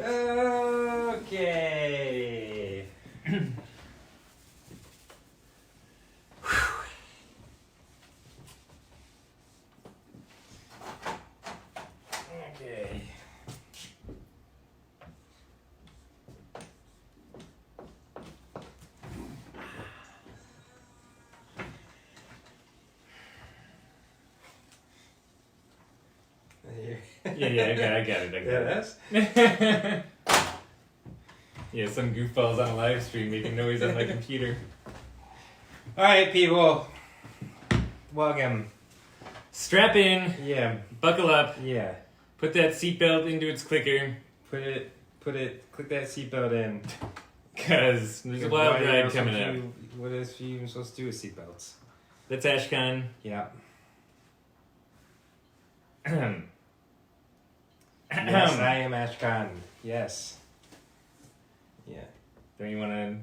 Okay. Okay. Yeah, I got it. Yeah, some goofballs on a live stream making noise on my computer. Alright, people. Welcome. Strap in, Yeah, buckle up, yeah. put that seatbelt into its clicker, Click that seatbelt in. because there's a wild ride else coming would up. What else are you even supposed to do with seatbelts? That's Ashcon. Yeah. Yes, Yes, I am Ashkahn. Yes. Yeah. Don't you want to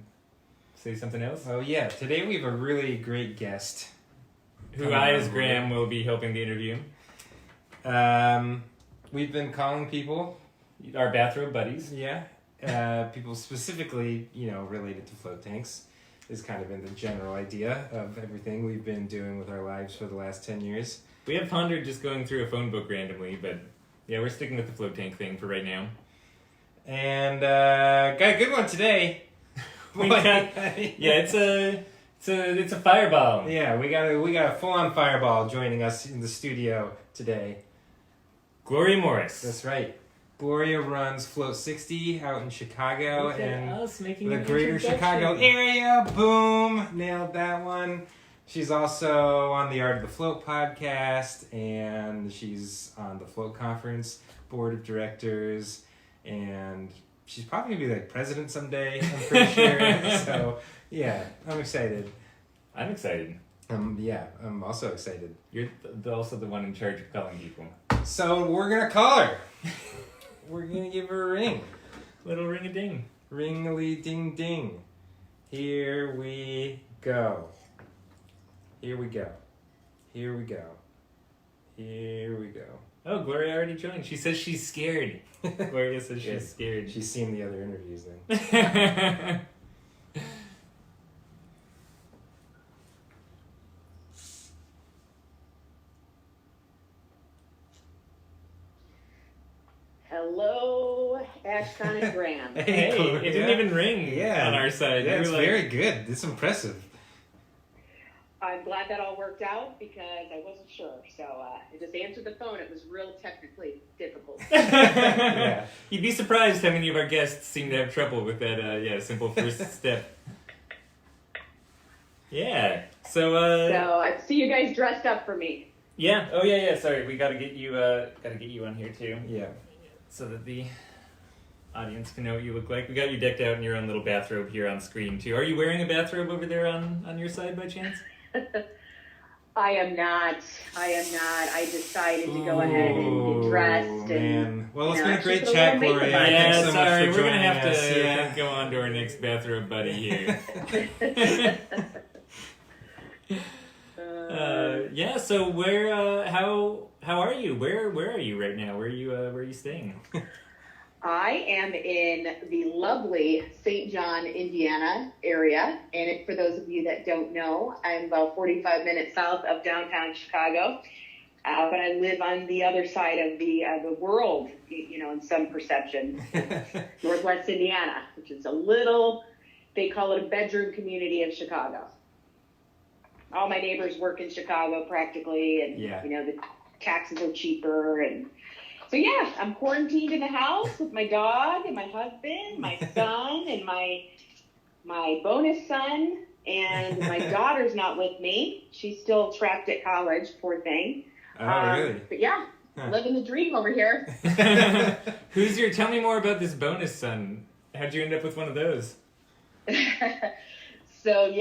say something else? Oh, yeah. Today we have a really great guest. Who I, as Graham, will be helping the interview. We've been calling people. Our bathrobe buddies. Yeah. People specifically, related to float tanks is kind of in the general idea of everything we've been doing with our lives for the last 10 years. We have pondered just going through a phone book randomly, but yeah, we're sticking with the float tank thing for right now. And got a good one today. It's a fireball. Yeah, we got a full-on fireball joining us in the studio today. Gloria Morris. That's right. Gloria runs Float 60 out in Chicago and the greater Chicago area. Boom! Nailed that one. She's also on the Art of the Float podcast, and she's on the Float Conference board of directors, and she's probably going to be like president someday, I'm pretty sure. So, yeah, I'm excited. I'm excited. Yeah, I'm also excited. You're also the one in charge of calling people. So, we're going to call her. We're going to give her a ring. Little ring-a-ding. Ring-a-lee-ding-ding. Here we go. Here we go. Here we go. Here we go. Oh, Gloria already joined. She says she's scared. Gloria says she's scared. She's seen the other interviews then. Hello, Ashcon and Graham. Hey, it didn't even ring on our side. Yeah, it's very good. It's impressive. I'm glad that all worked out because I wasn't sure. So I just answered the phone. It was real technically difficult. Yeah. You'd be surprised how many of our guests seem to have trouble with that simple first step. Yeah. So I see you guys dressed up for me. Yeah. Oh yeah. Sorry, we gotta get you on here too. Yeah. So that the audience can know what you look like. We got you decked out in your own little bathrobe here on screen too. Are you wearing a bathrobe over there on your side by chance? I am not. I decided to go ahead and get dressed. Man. Well, it's been a great chat, Gloria. Yeah, Thanks so sorry. much for We're going to joining have us. to go on to our next bathrobe buddy here. So where, how are you? Where are you right now? Where are you staying? I am in the lovely St. John, Indiana area. And for those of you that don't know, I'm about 45 minutes south of downtown Chicago. But I live on the other side of the world, in some perception. Northwest Indiana, which is they call it a bedroom community of Chicago. All my neighbors work in Chicago practically, and, the taxes are cheaper, and so yeah, I'm quarantined in the house with my dog and my husband, my son, and my bonus son, and my daughter's not with me. She's still trapped at college, poor thing. Oh, really? But yeah, living the dream over here. Tell me more about this bonus son. How'd you end up with one of those? So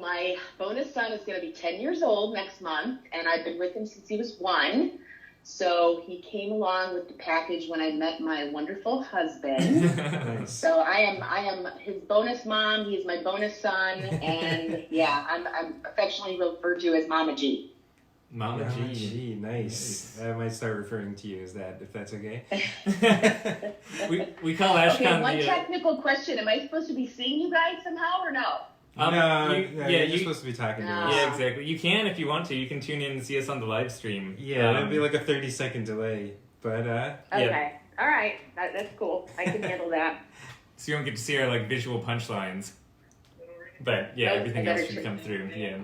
my bonus son is going to be 10 years old next month, and I've been with him since he was 1. So he came along with the package when I met my wonderful husband. Nice. So I am his bonus mom. He's my bonus son, and yeah, I'm affectionately referred to as Mama G. Mama G. Nice. I might start referring to you as that, if that's okay. we call Ashkan okay, one technical question. Am I supposed to be seeing you guys somehow or no? You're supposed to be talking to us. Yeah, exactly. You can if you want to. You can tune in and see us on the live stream. Yeah, it'll be like a 30-second delay. But, Okay. Yeah. All right. That's cool. I can handle that. So you don't get to see our like visual punchlines. But yeah, everything else should come through. Yeah.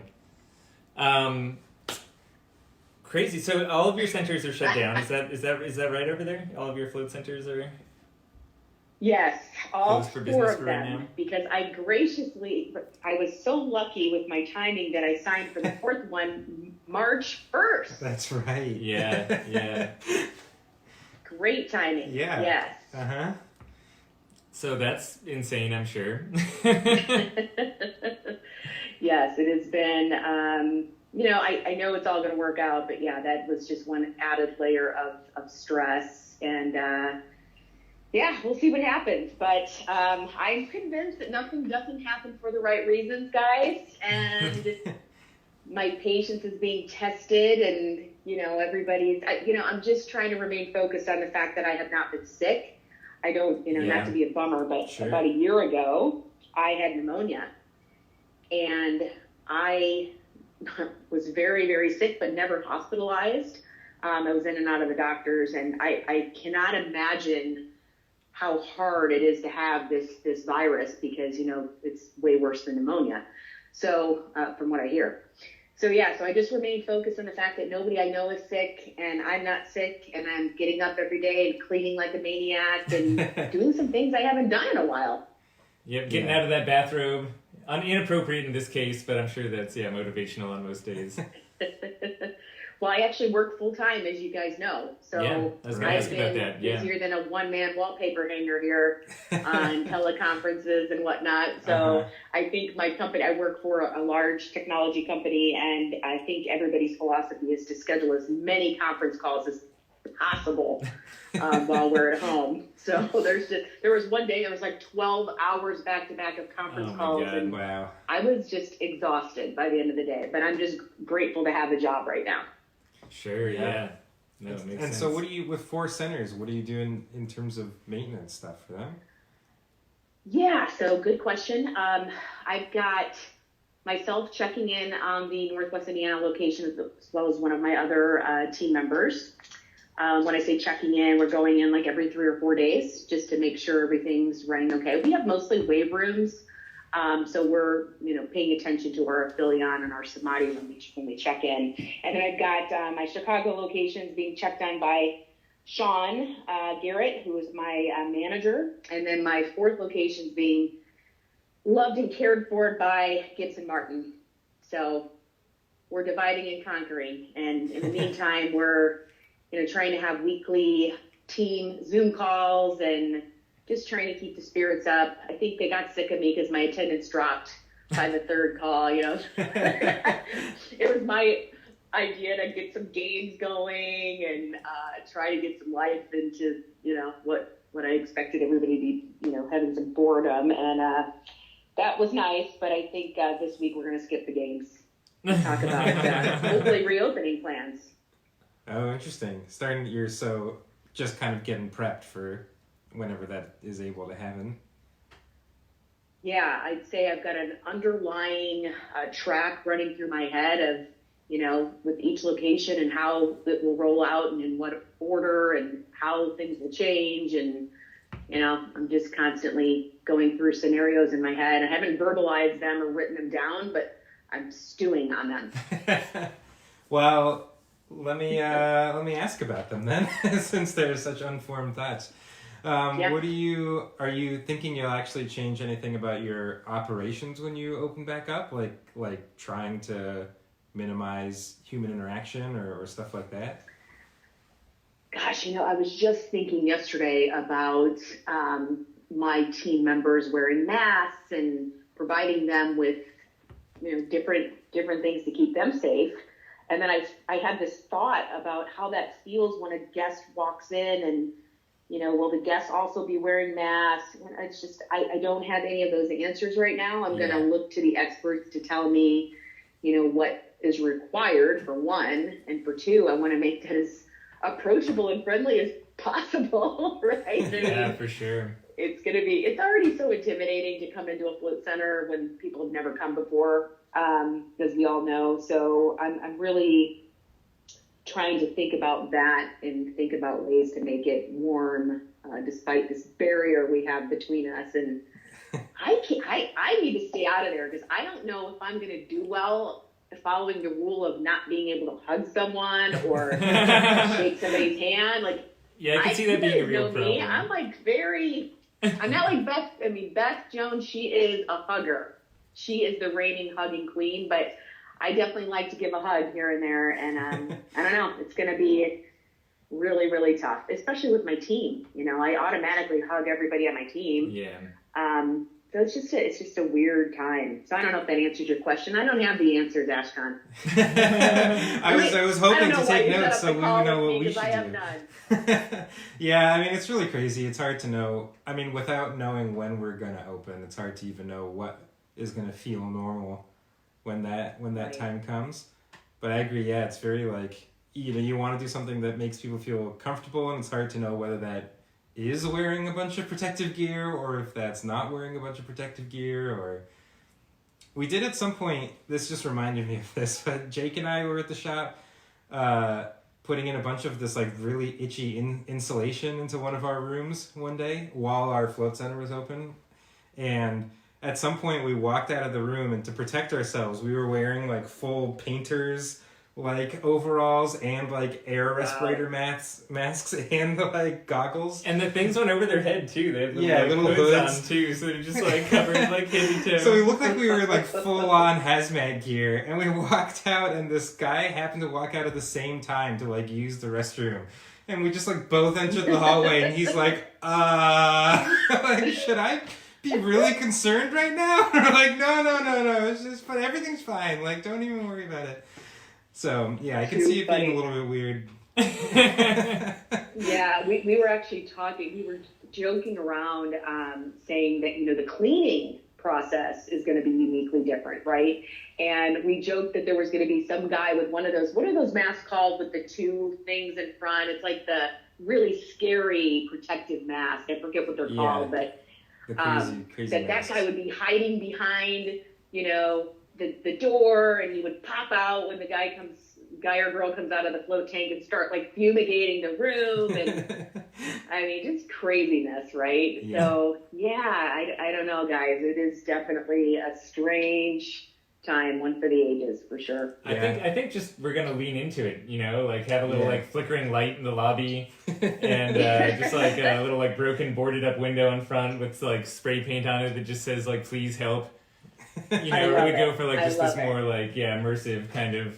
Crazy. So all of your centers are shut down. Is that right over there? All of your float centers are. Yes, all Closed for 4 business of for right them. now? Because I was so lucky with my timing that I signed for the 4th one March 1st. that's right. Yeah. Great timing. Yeah. Yes. Uh-huh. So that's insane, I'm sure. Yes, it has been, I know it's all going to work out, but yeah, that was just one added layer of stress. And, we'll see what happens. But I'm convinced that nothing doesn't happen for the right reasons, guys. And my patience is being tested, and, everybody's, I'm just trying to remain focused on the fact that I have not been sick. I don't, not to be a bummer, but Sure. About a year ago, I had pneumonia. And I was very, very sick, but never hospitalized. I was in and out of the doctors, and I cannot imagine how hard it is to have this virus because, it's way worse than pneumonia. So, from what I hear. So I just remain focused on the fact that nobody I know is sick, and I'm not sick, and I'm getting up every day and cleaning like a maniac and doing some things I haven't done in a while. Yep, getting out of that bathrobe. Inappropriate in this case, but I'm sure that's motivational on most days. Well, I actually work full time, as you guys know. So I was going to ask about that. Yeah. Busier than a one-man wallpaper hanger here on teleconferences and whatnot. So I think my company, I work for a large technology company, and I think everybody's philosophy is to schedule as many conference calls as possible while we're at home. So there was one day there was like 12 hours back to back of conference calls. God, and wow. I was just exhausted by the end of the day, but I'm just grateful to have a job right now. Sure, yeah. No, it makes and sense. so with 4 centers, what are you doing in terms of maintenance stuff for them? Yeah, so good question. I've got myself checking in on the Northwest Indiana location as well as one of my other team members. When I say checking in, we're going in like every 3 or 4 days just to make sure everything's running okay. We have mostly wave rooms, so we're paying attention to our Philion and our Samadhi when we check in. And then I've got my Chicago locations being checked on by Sean Garrett, who is my manager, and then my 4th location is being loved and cared for by Gibson Martin. So we're dividing and conquering, and in the meantime, we're trying to have weekly team Zoom calls and just trying to keep the spirits up. I think they got sick of me because my attendance dropped by the 3rd call. It was my idea to get some games going and try to get some life into what I expected everybody to be having some boredom, and that was nice. But I think this week we're going to skip the games and talk about hopefully reopening plans. Oh, interesting. Starting the year, so just kind of getting prepped for whenever that is able to happen. Yeah, I'd say I've got an underlying track running through my head of, with each location and how it will roll out and in what order and how things will change. And, I'm just constantly going through scenarios in my head. I haven't verbalized them or written them down, but I'm stewing on them. Well, let me ask about them then, since they're such unformed thoughts. What are you thinking you'll actually change anything about your operations when you open back up? Like trying to minimize human interaction or stuff like that? Gosh, I was just thinking yesterday about my team members wearing masks and providing them with, different things to keep them safe. And then I had this thought about how that feels when a guest walks in and, will the guests also be wearing masks? It's just, I don't have any of those answers right now. I'm going to look to the experts to tell me, what is required, for one, and for two, I want to make that as approachable and friendly as possible, right? Yeah, for sure. It's already so intimidating to come into a float center when people have never come before, as we all know. So I'm really trying to think about that and think about ways to make it warm, despite this barrier we have between us. And I need to stay out of there because I don't know if I'm going to do well following the rule of not being able to hug someone or shake somebody's hand. Like, yeah, I can see that being a real problem. Me. I'm like I'm not like Beth. I mean, Beth Jones, she is a hugger. She is the reigning hugging queen, but I definitely like to give a hug here and there. And I don't know, it's going to be really, really tough, especially with my team. You know, I automatically hug everybody on my team. Yeah. So it's just a weird time. So I don't know if that answers your question. I don't have the answers, Ashkan. I was hoping to take notes so we would know what we should I have do. none. Yeah, I mean, it's really crazy. It's hard to know. I mean, without knowing when we're going to open, it's hard to even know what is going to feel normal when that right. time comes. But I agree, yeah, it's very like, you want to do something that makes people feel comfortable, and it's hard to know whether that is wearing a bunch of protective gear or if that's not wearing a bunch of protective gear. Or we did at some point, this just reminded me of this, but Jake and I were at the shop putting in a bunch of this like really itchy insulation into one of our rooms one day while our float center was open. And at some point we walked out of the room, and to protect ourselves, we were wearing like full painters like overalls and like air respirator masks and like goggles. And the things went over their head too. They had little hoods on too, so they're just like covered like head to toe. So we looked like we were like full on hazmat gear, and we walked out, and this guy happened to walk out at the same time to like use the restroom. And we just like both entered the hallway, and he's like, like, should I be really concerned right now? We're like, no, it's just fine. Everything's fine. Like, don't even worry about it. So, yeah, I can see it being a little bit weird. Yeah, we were actually talking, we were joking around saying that, you know, the cleaning process is going to be uniquely different, right? And we joked that there was going to be some guy with one of those, what are those masks called with the two things in front? It's like the really scary protective mask. I forget what they're called, but crazy that guy would be hiding behind, you know, the door, and he would pop out when the guy or girl comes out of the float tank and start like fumigating the room. And I mean, just craziness, right? Yeah. So yeah, I don't know, guys. It is definitely a strange time, one for the ages, for sure. Yeah. I think just we're gonna lean into it, you know, like have a little like flickering light in the lobby, and just like a little like broken boarded up window in front with like spray paint on it that just says like "Please help." You know, or we go for like just this more like immersive kind of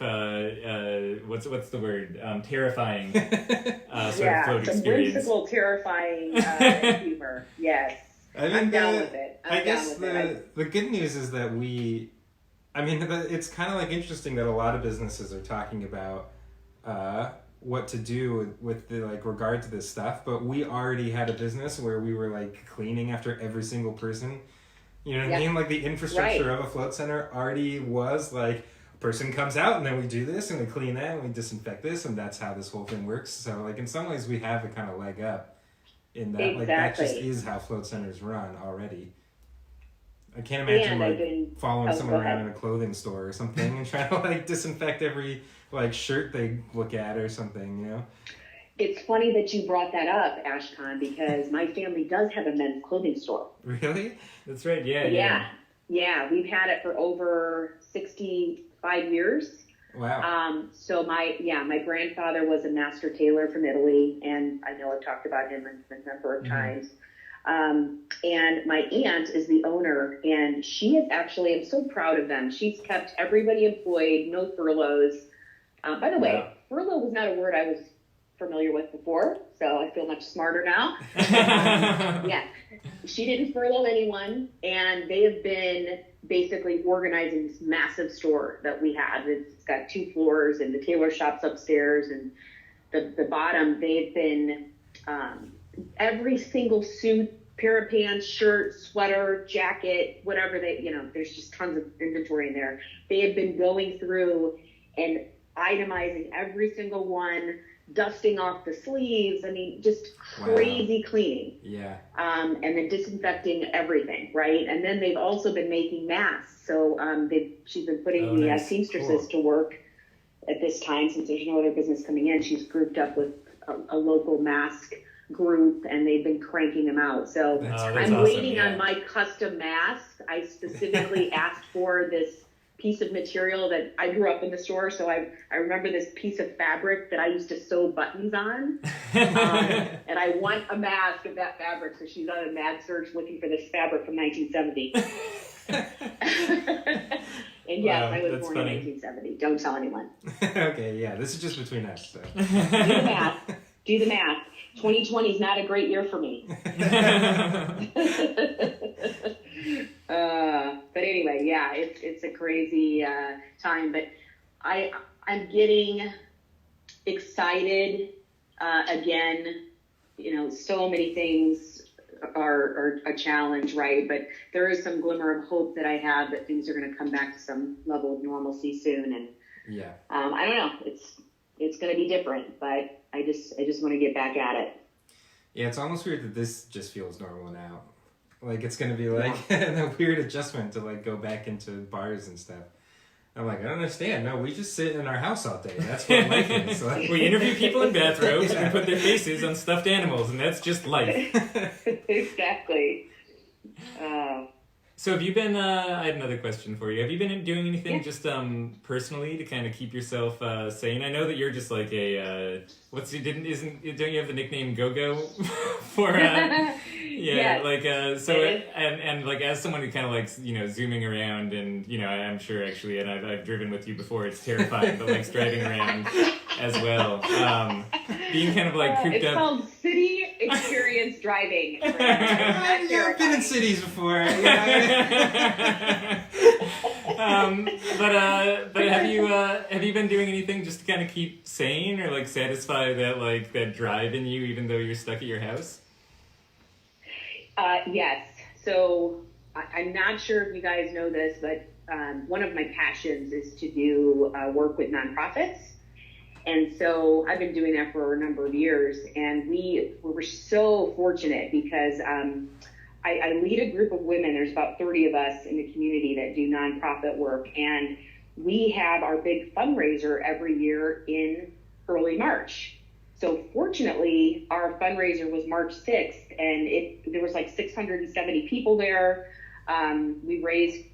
what's the word, terrifying sort of float some experience. Whimsical, terrifying humor. Yes, I mean, I'm down with it. I guess the good news is that it's kind of like interesting that a lot of businesses are talking about what to do with the like regard to this stuff, but we already had a business where we were like cleaning after every single person. You know what I mean? Like the infrastructure of a float center already was like, a person comes out and then we do this and we clean that and we disinfect this, and that's how this whole thing works. So like in some ways we have a kind of leg up in that. Like that just is how float centers run already. I can't imagine following someone around in a clothing store or something and trying to like disinfect every like shirt they look at or something, you know? It's funny that you brought that up, Ashkan, because my family does have a men's clothing store. Really? That's right. Yeah. We've had it for over 65 years. Wow. So my grandfather was a master tailor from Italy, and I know I've talked about him a number of times. And my aunt is the owner, and she is actually, I'm so proud of them. She's kept everybody employed, no furloughs. By the way, furlough was not a word I was familiar with before, so I feel much smarter now. She didn't furlough anyone, and they have been basically organizing this massive store that we have. It's got 2 floors, and the tailor shop's upstairs, and the bottom, they've been every single suit, pair of pants, shirt, sweater, jacket, whatever there's just tons of inventory in there. They have been going through and itemizing every single one, dusting off the sleeves. I mean, just crazy cleaning. Yeah. And then disinfecting everything, right? And then they've also been making masks. So she's been putting the seamstresses to work at this time, since there's no other business coming in. She's grouped up with a local mask group, and they've been cranking them out. So I'm waiting on my custom mask. I specifically asked for this piece of material that I grew up in the store, so I remember this piece of fabric that I used to sew buttons on, and I want a mask of that fabric. So she's on a mad search looking for this fabric from 1970. And yes, I was born in 1970. Don't tell anyone. Okay, yeah, this is just between us. So. Do the math. Do the math. 2020 is not a great year for me. But anyway, yeah, it's a crazy time. But I'm getting excited again. You know, so many things are a challenge, right? But there is some glimmer of hope that I have that things are going to come back to some level of normalcy soon. And yeah, I don't know. It's going to be different, but I just want to get back at it. Yeah, it's almost weird that this just feels normal now. Like, it's going to be like a weird adjustment to like go back into bars and stuff. I'm like, I don't understand. No, we just sit in our house all day. That's what life is. Like, we interview people in bathrobes and put their faces on stuffed animals, and that's just life. Exactly. So have you been, I had another question for you. Have you been doing anything just personally to kind of keep yourself sane? I know that you're just like a, don't you have the nickname Go-Go for, yes. like, so, and like as someone who kind of likes, you know, zooming around and, you know, I'm sure actually, and I've driven with you before, it's terrifying, but likes driving around as well. Being kind of like cooped it's up. It's called city experience driving. I've been in cities before. But have you been doing anything just to kind of keep sane or like satisfy that drive in you, even though you're stuck at your house? Yes. So I'm not sure if you guys know this, but one of my passions is to do work with nonprofits. And so I've been doing that for a number of years, and we were so fortunate because I lead a group of women. There's about 30 of us in the community that do nonprofit work, and we have our big fundraiser every year in early March. So fortunately, our fundraiser was March 6th, and there was like 670 people there. We raised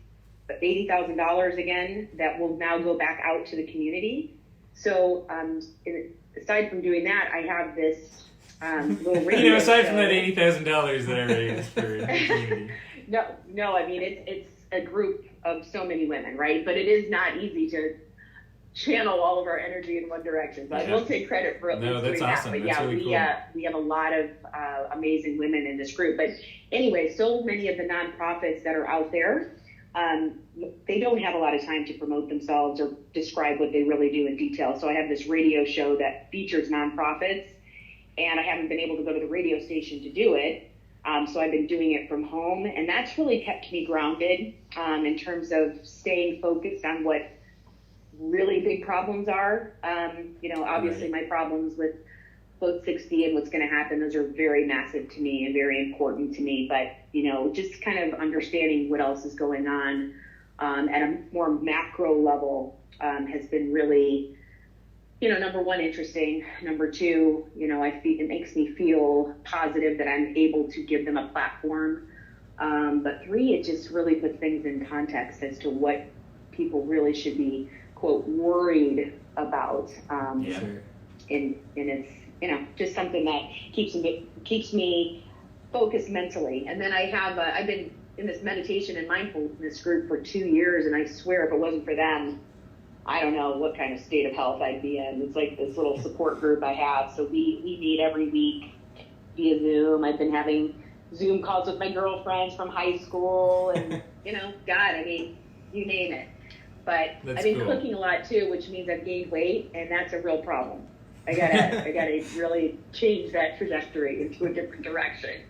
$80,000 again that will now go back out to the community. So aside from doing that, I have this little radio you know, aside show. from that $80,000 that I raised for the community. No, I mean, it's a group of so many women, right? But it is not easy to channel all of our energy in one direction. So I will take credit for at least doing that. Awesome. But that's really cool. We have a lot of amazing women in this group. But anyway, so many of the nonprofits that are out there, they don't have a lot of time to promote themselves or describe what they really do in detail. So I have this radio show that features nonprofits, and I haven't been able to go to the radio station to do it. So I've been doing it from home, and that's really kept me grounded in terms of staying focused on what really big problems are. Obviously my problems with Float 60 and what's going to happen, those are very massive to me and very important to me. But, just kind of understanding what else is going on at a more macro level has been really, number one, interesting. Number two, it makes me feel positive that I'm able to give them a platform. But three, it just really puts things in context as to what people really should be, quote, worried about. And it's, just something that keeps me focused mentally. And then I've been in this meditation and mindfulness group for 2 years, and I swear if it wasn't for them, I don't know what kind of state of health I'd be in. It's like this little support group I have. So we meet every week via Zoom. I've been having Zoom calls with my girlfriends from high school, and you name it. But I've been cooking a lot too, which means I've gained weight, and that's a real problem. I gotta really change that trajectory into a different direction.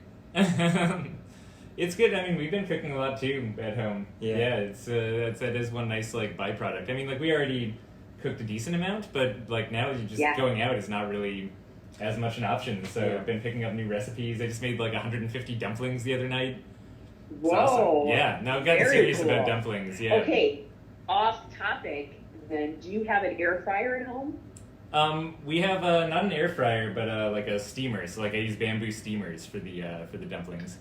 It's good. I mean, we've been cooking a lot too at home. Yeah, that is one nice byproduct. I mean, we already cooked a decent amount, but like now you're just going out is not really as much an option. So I've been picking up new recipes. I just made like 150 dumplings the other night. Whoa! Awesome. Yeah, now I've gotten serious cool. about dumplings. Yeah. Okay, off topic. Then, do you have an air fryer at home? We have not an air fryer, but like a steamer. So like I use bamboo steamers for the dumplings.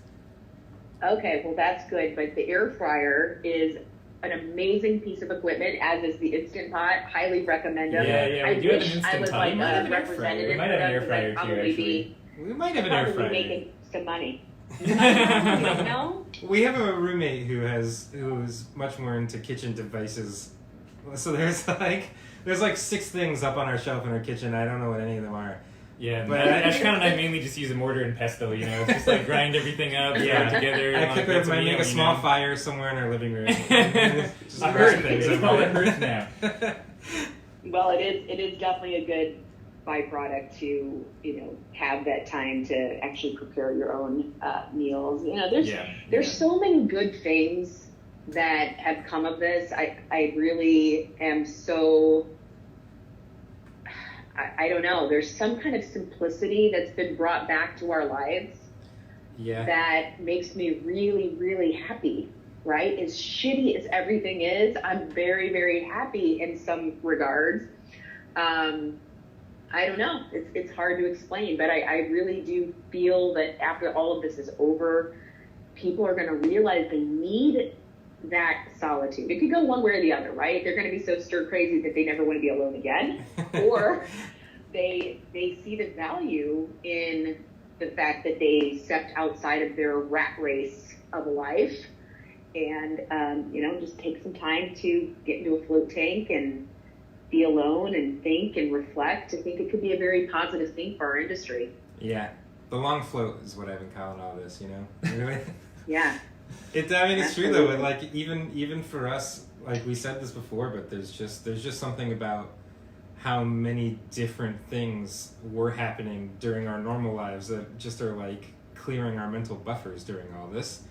Okay, well that's good. But the air fryer is an amazing piece of equipment, as is the Instant Pot. Highly recommend them. Yeah, we do have an Instant Pot. I was like a representative. We might have an air fryer too, actually. We might have an air fryer. Probably making some money. You don't know? We have a roommate who's much more into kitchen devices. So there's like 6 things up on our shelf in our kitchen. I don't know what any of them are. Yeah, but Grashkahmn and I mainly just use a mortar and pestle, It's just like grind everything up, throw it together. I cook it, I make a small fire somewhere in our living room. Just a hearth thing. It's called a hearth now. Well, it is definitely a good byproduct to, have that time to actually prepare your own meals. There's so many good things that have come of this. I really am so... I don't know. There's some kind of simplicity that's been brought back to our lives that makes me really, really happy, right? As shitty as everything is, I'm very, very happy in some regards. I don't know. It's hard to explain, but I really do feel that after all of this is over, people are going to realize they need that solitude. It could go one way or the other, right? They're going to be so stir crazy that they never want to be alone again, or they see the value in the fact that they stepped outside of their rat race of life and just take some time to get into a float tank and be alone and think and reflect. I think it could be a very positive thing for our industry. Yeah, the long float is what I've been calling all this. Really? Yeah. It's true though. Like even for us, like we said this before, but there's just something about how many different things were happening during our normal lives that just are like clearing our mental buffers during all this.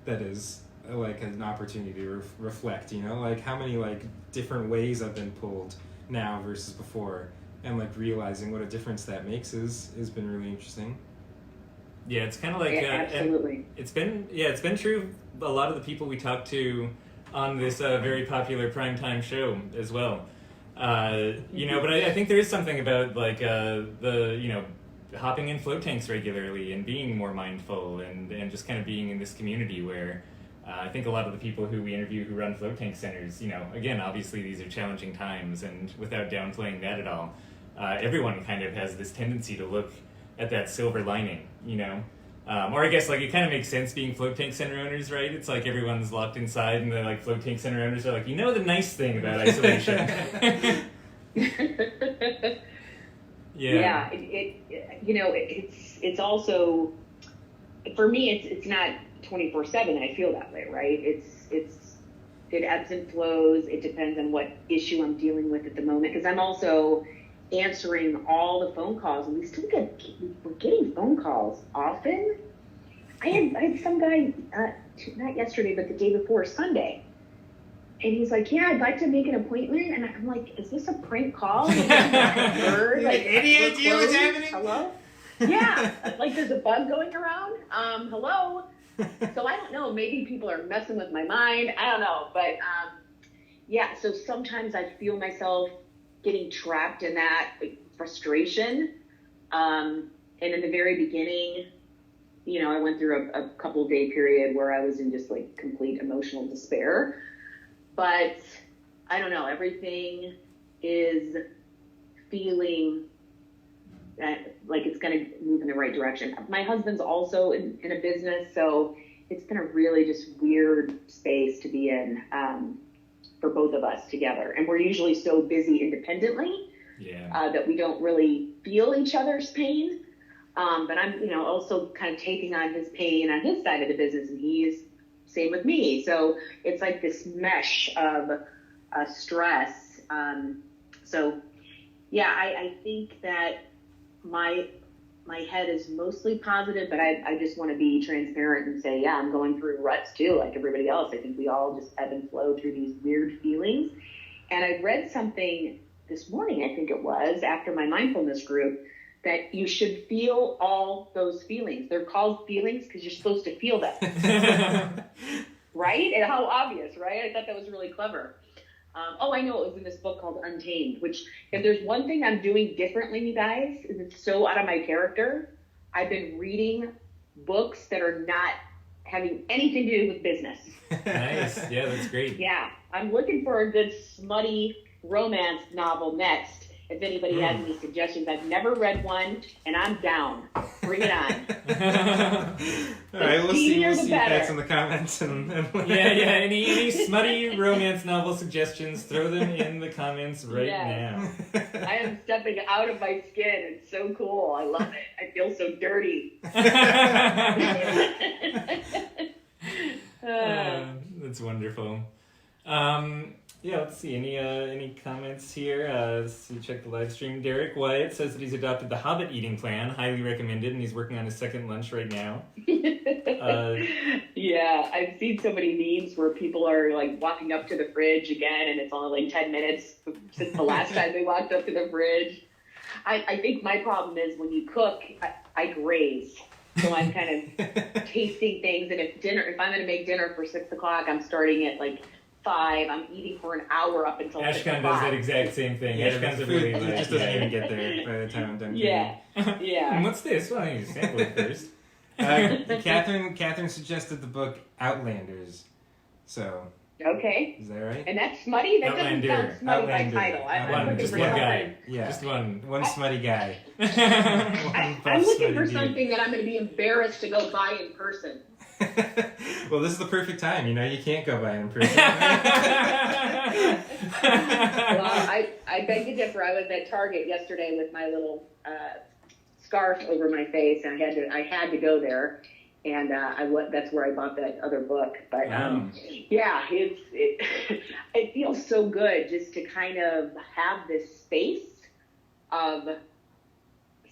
That is like an opportunity to reflect. Like how many like different ways I've been pulled now versus before, and like realizing what a difference that makes has been really interesting. Yeah, it's kind of like absolutely. It's been true. A lot of the people we talked to on this very popular primetime show as well. But I think there is something about like the hopping in float tanks regularly and being more mindful and just kind of being in this community where I think a lot of the people who we interview who run float tank centers, again, obviously these are challenging times, and without downplaying that at all, everyone kind of has this tendency to look at that silver lining, or I guess like it kind of makes sense being float tank center owners, right? It's like everyone's locked inside, and the like float tank center owners are like, the nice thing about isolation. Yeah. It's also, for me, it's not 24/7. I feel that way, right? It ebbs and flows. It depends on what issue I'm dealing with at the moment, because I'm also answering all the phone calls, and we're getting phone calls often. I had some guy, not yesterday, but the day before, Sunday, and he's like, "Yeah, I'd like to make an appointment," and I'm like, "Is this a prank call?" Like, any idea what's happening? Hello? Yeah, like there's a bug going around. Hello. So I don't know. Maybe people are messing with my mind. I don't know, but so sometimes I feel myself getting trapped in that frustration. And in the very beginning, I went through a couple day period where I was in just like complete emotional despair. But I don't know, everything is feeling that like it's going to move in the right direction. My husband's also in a business, so it's been a really just weird space to be in. For both of us together, and we're usually so busy independently that we don't really feel each other's pain. But I'm, also kind of taking on his pain on his side of the business, and he's same with me. So it's like this mesh of stress. I think that my head is mostly positive, but I just want to be transparent and say, I'm going through ruts too, like everybody else. I think we all just ebb and flow through these weird feelings. And I read something this morning, I think it was, after my mindfulness group, that you should feel all those feelings. They're called feelings because you're supposed to feel them. Right? And how obvious, right? I thought that was really clever. I know it was in this book called Untamed, which if there's one thing I'm doing differently, you guys, is it's so out of my character. I've been reading books that are not having anything to do with business. Nice. Yeah, that's great. Yeah. I'm looking for a good smutty romance novel next. If anybody has any suggestions, I've never read one, and I'm down. Bring it on. All right, we'll see if that's in the comments. Any smutty romance novel suggestions, throw them in the comments now. I am stepping out of my skin. It's so cool. I love it. I feel so dirty. That's wonderful. Let's see. Any comments here? Let's see, check the live stream. Derek Wyatt says that he's adopted the Hobbit eating plan. Highly recommended, and he's working on his second lunch right now. Yeah, I've seen so many memes where people are like walking up to the fridge again, and it's only like 10 minutes since the last time they walked up to the fridge. I think my problem is when you cook, I graze. So I'm kind of tasting things, and if I'm going to make dinner for 6 o'clock, I'm starting at like 5. I'm eating for an hour up until 6 o'clock. Ashkan does that exact same thing. Yeah, Ashkan's food just doesn't even get there by the time I'm done. Yeah. And what's this? Well, I need to sample it first. Catherine suggested the book Outlanders. So. Okay. Is that right? And that's smutty? That doesn't sound smutty by title. Just one guy. Yeah. Just one smutty guy. I'm looking for something that I'm going to be embarrassed to go buy in person. Well, this is the perfect time. You can't go by in person. Well, I beg to differ. I was at Target yesterday with my little scarf over my face, and I had to go there, and that's where I bought that other book. But it feels so good just to kind of have this space of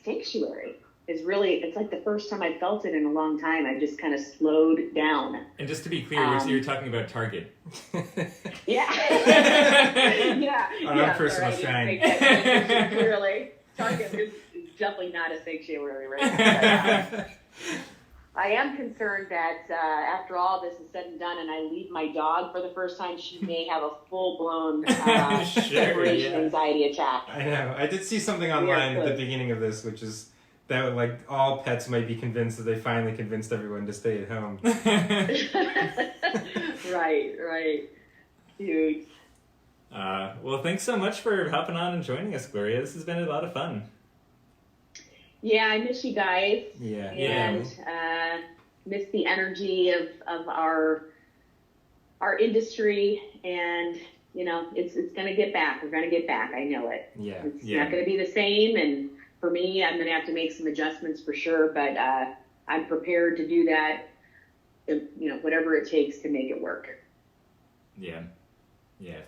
sanctuary. It's like the first time I felt it in a long time. I just kind of slowed down. And just to be clear, so you're talking about Target. Yeah. On our personal shrine. Clearly, Target is definitely not a sanctuary right now. I am concerned that after all this is said and done and I leave my dog for the first time, she may have a full-blown separation anxiety attack. I know. I did see something online at the beginning of this, which is that like all pets might be convinced that they finally convinced everyone to stay at home. Right. Huge. Well, thanks so much for hopping on and joining us, Gloria. This has been a lot of fun. Yeah, I miss you guys. Yeah. And miss the energy of our industry, and it's going to get back. We're going to get back. I know it. Yeah. It's not going to be the same, and for me, I'm going to have to make some adjustments for sure, but I'm prepared to do that, whatever it takes to make it work. Yeah,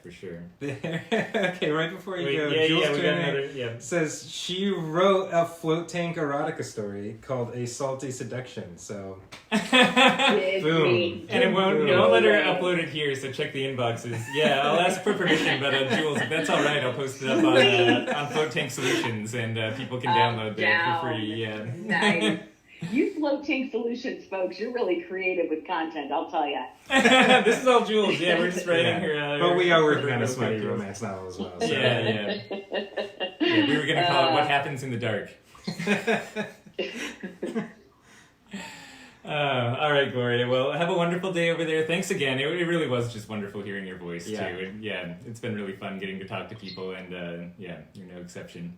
for sure. Okay, right before you go, Jules Turner says she wrote a float tank erotica story called A Salty Seduction, so boom. And it won't let her upload it here, so check the inboxes. Yeah, I'll ask for permission, but Jules, if that's all right, I'll post it up on Float Tank Solutions, and people can download that for free. Yeah. Nice. You Float Tank Solutions, folks, you're really creative with content, I'll tell you. This is all Jules. Yeah, we're just writing her. But we are working on a smutty romance novel as well. So. Yeah, we were going to call it What Happens in the Dark. All right, Gloria. Well, have a wonderful day over there. Thanks again. It really was just wonderful hearing your voice, too. And, it's been really fun getting to talk to people, and you're no exception.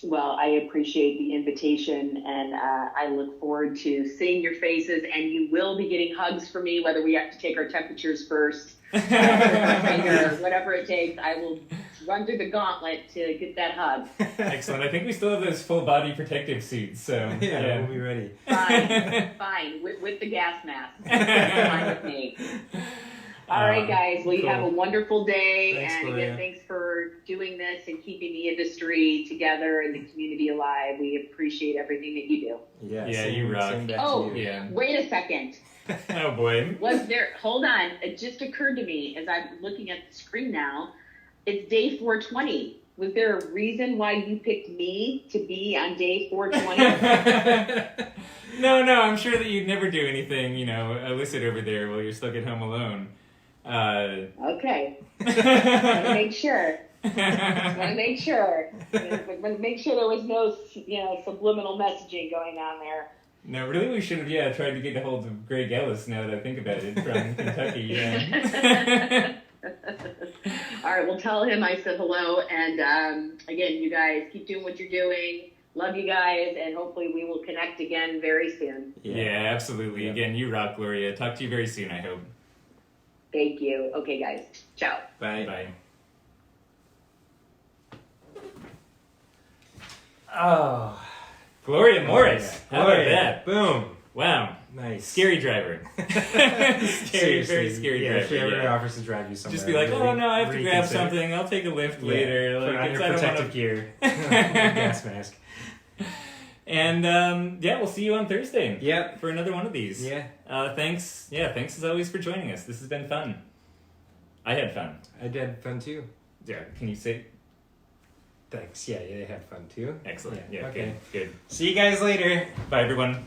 Well, I appreciate the invitation, and I look forward to seeing your faces, and you will be getting hugs from me, whether we have to take our temperatures first, whatever it takes. I will run through the gauntlet to get that hug. Excellent. I think we still have those full body protective suits, so we'll be ready. Fine, with the gas mask. Fine with me. All right, guys. Well, you have a wonderful day. Thanks, and Gloria. again, thanks for doing this and keeping the industry together and the community alive. We appreciate everything that you do. Yeah, you rock. Wait a second. Oh, boy. Hold on. It just occurred to me as I'm looking at the screen now. It's day 420. Was there a reason why you picked me to be on day 420? No, I'm sure that you'd never do anything, illicit over there while you're stuck at home alone. Okay. Want to make sure. Want to make sure. Make sure there was no, subliminal messaging going on there. No, really, we should have, tried to get a hold of Greg Ellis, now that I think about it, from Kentucky, yeah. All right, well, tell him I said hello, and again, you guys keep doing what you're doing. Love you guys, and hopefully we will connect again very soon. Yeah, absolutely. Yeah. Again, you rock, Gloria. Talk to you very soon, I hope. Thank you. Okay, guys. Ciao. Bye. Bye. Oh. Gloria Morris. Yeah. How about that? Boom. Wow. Nice. Scary driver. Very scary driver. If she ever offers to drive you somewhere, Just be like, oh no, I have to grab reconsider. something. I'll take a lift later. Put on your I don't protective wanna... gear. Gas mask. And we'll see you on Thursday. Yep. For another one of these. Yeah. Thanks. Yeah, thanks as always for joining us. This has been fun. I had fun. I did fun too. Yeah. Can you say? Thanks. Yeah, I had fun too. Excellent. Yeah, Yeah. okay. Good. See you guys later. Bye, everyone.